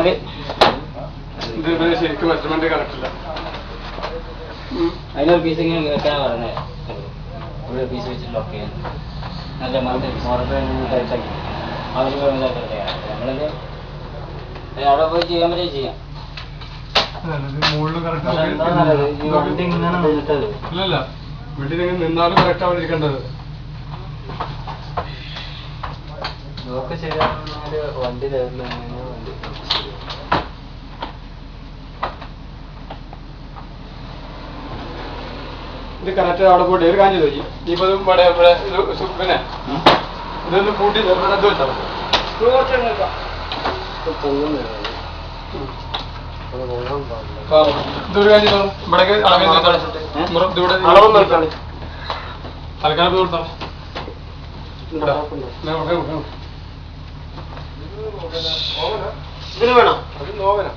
ഇത് ശരിക്കും measurement correct ഇല്ല. അതിനൊരു പീസ് ഇങ്ങനെ വെക്കാൻ പറഞ്ഞത് ഇവിടെ പീസ് വെച്ചിട്ട് ലോക്ക് ചെയ്യാൻ നല്ല മുറത്ത് ടൈറ്റാക്കി ആവശ്യപ്പെടുന്നതായിട്ട് നമ്മളിത് അവിടെ പോയി ചെയ്യാൻ പറ്റിയ ചെയ്യാം. ഈ വണ്ടി ഇങ്ങനെ നിന്നിട്ടത് ഇല്ലല്ല, വണ്ടി നിന്നാലും കറക്റ്റ് അവിടെ ഇരിക്കേണ്ടത്. ലോക്ക് ശരിയാകുന്ന വണ്ടി വണ്ടി ഇത് കറക്റ്റ് അവിടെ പോയിട്ട് ഒരു കാര്യം ചോദിക്കും. ഇപ്പൊ പിന്നെ ഇതൊന്ന് കൂട്ടി ഇത് വെച്ചാൽ ഇതൊരു കാര്യം ഇവിടേക്ക് തൽക്കാലം കൊടുത്താൽ ഇതിന് വേണം. അത് നോവനാ.